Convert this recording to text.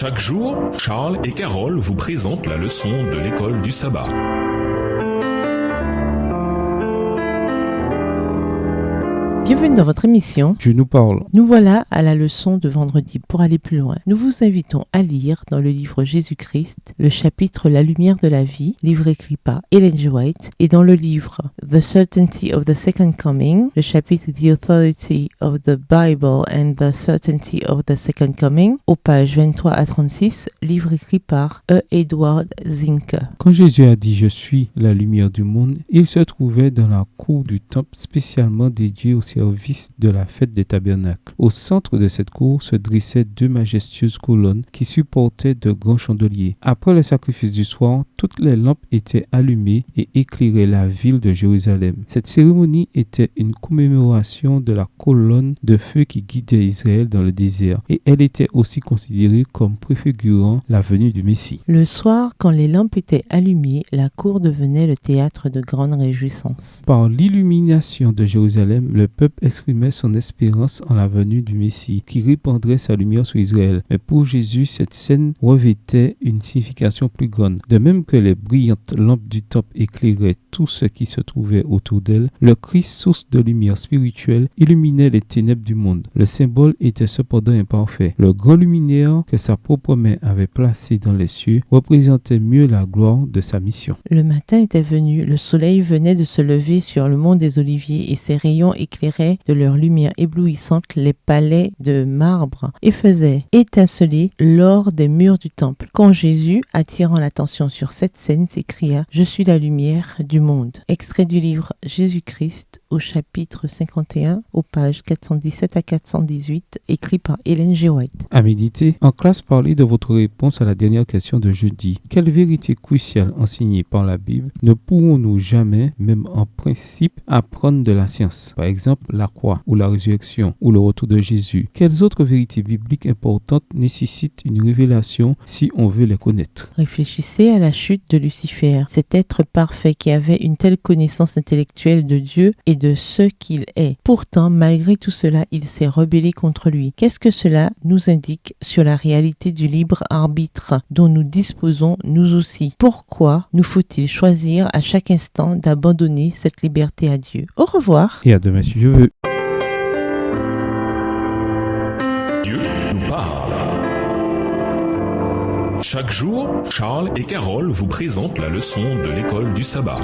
Chaque jour, Charles et Carole vous présentent la leçon de l'école du sabbat. Bienvenue dans votre émission Dieu nous parle. Nous voilà à la leçon de vendredi. Pour aller plus loin, nous vous invitons à lire dans le livre Jésus-Christ, le chapitre La lumière de la vie, livre écrit par Ellen G. White, et dans le livre The Certainty of the Second Coming, le chapitre The Authority of the Bible and the Certainty of the Second Coming, aux pages 23 à 36, livre écrit par E. Edward Zinke. Quand Jésus a dit « Je suis la lumière du monde », il se trouvait dans la cour du temple spécialement dédiée au service de la fête des tabernacles. Au centre de cette cour se dressaient deux majestueuses colonnes qui supportaient de grands chandeliers. Après le sacrifice du soir, toutes les lampes étaient allumées et éclairaient la ville de Jérusalem. Cette cérémonie était une commémoration de la colonne de feu qui guidait Israël dans le désert, et elle était aussi considérée comme préfigurant la venue du Messie. Le soir, quand les lampes étaient allumées, la cour devenait le théâtre de grandes réjouissances. Par l'illumination de Jérusalem, le peuple exprimait son espérance en la venue du Messie, qui répandrait sa lumière sur Israël. Mais pour Jésus, cette scène revêtait une signification plus grande. De même que les brillantes lampes du temple éclairaient tout ce qui se trouvait autour d'elle, le Christ, source de lumière spirituelle, illuminait les ténèbres du monde. Le symbole était cependant imparfait. Le grand luminaire que sa propre main avait placé dans les cieux représentait mieux la gloire de sa mission. Le matin était venu, le soleil venait de se lever sur le mont des Oliviers et ses rayons éclairaient de leur lumière éblouissante les palais de marbre et faisaient étinceler l'or des murs du temple. Quand Jésus, attirant l'attention sur cette scène, s'écria « Je suis la lumière du monde ». Extrait du livre Jésus-Christ au chapitre 51, aux pages 417 à 418, écrit par Ellen G. White. À méditer, en classe, parlez de votre réponse à la dernière question de jeudi. Quelle vérité cruciale enseignée par la Bible ne pourrons-nous jamais, même en principe, apprendre de la science? Par exemple, la croix, ou la résurrection, ou le retour de Jésus. Quelles autres vérités bibliques importantes nécessitent une révélation si on veut les connaître? Réfléchissez à la chute de Lucifer, cet être parfait qui avait une telle connaissance intellectuelle de Dieu et de ce qu'il est. Pourtant, malgré tout cela, il s'est rebellé contre lui. Qu'est-ce que cela nous indique sur la réalité du libre arbitre dont nous disposons nous aussi? Pourquoi nous faut-il choisir à chaque instant d'abandonner cette liberté à Dieu? Au revoir. Et à demain si Dieu veut. Dieu nous parle. Chaque jour, Charles et Carole vous présentent la leçon de l'école du sabbat.